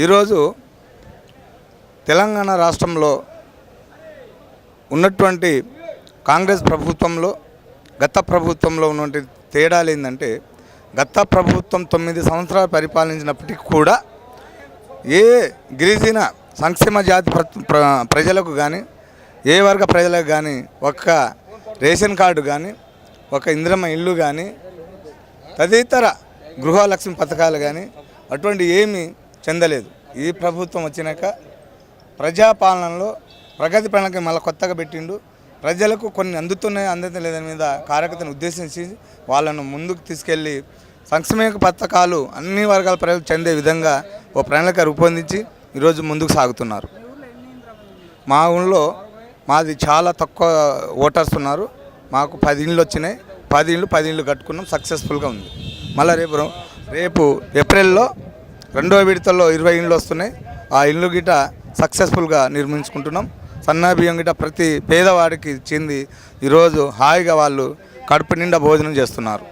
ఈరోజు తెలంగాణ రాష్ట్రంలో ఉన్నటువంటి కాంగ్రెస్ ప్రభుత్వంలో గత ప్రభుత్వంలో ఉన్నటువంటి తేడాలు ఏంటంటే, గత ప్రభుత్వం 9 సంవత్సరాలు పరిపాలించినప్పటికీ కూడా ఏ గిరిజన సంక్షేమ జాతి ప్రజలకు కానీ, ఏ వర్గ ప్రజలకు కానీ ఒక్క రేషన్ కార్డు కానీ, ఒక ఇందిరమ్మ ఇల్లు కానీ, తదితర గృహలక్ష్మి పథకాలు కానీ అటువంటి ఏమీ చెందలేదు. ఈ ప్రభుత్వం వచ్చినాక ప్రజాపాలనలో ప్రగతి ప్రణాళిక మళ్ళీ కొత్తగా పెట్టిండు. ప్రజలకు కొన్ని అందుతున్నాయి, అందలేదని మీద కార్యకర్తను ఉద్దేశించి వాళ్ళను ముందుకు తీసుకెళ్ళి సంక్షేమ పథకాలు అన్ని వర్గాల ప్రజలకు చెందే విధంగా ఓ ప్రణాళిక రూపొందించి ఈరోజు ముందుకు సాగుతున్నారు. మా ఊళ్ళో మాది చాలా తక్కువ ఓటర్స్ ఉన్నారు. మాకు 10 ఇండ్లు వచ్చినాయి. 10 ఇండ్లు కట్టుకున్నాం, సక్సెస్ఫుల్గా ఉంది. మళ్ళీ రేపు ఏప్రిల్లో 2వ విడతల్లో 20 ఇండ్లు వస్తున్నాయి. ఆ ఇల్లు గిట సక్సెస్ఫుల్గా నిర్మించుకుంటున్నాం. సన్నా బియ్యం గిట ప్రతి పేదవాడికి చెంది ఈరోజు హాయిగా వాళ్ళు కడుపు నిండా భోజనం చేస్తున్నారు.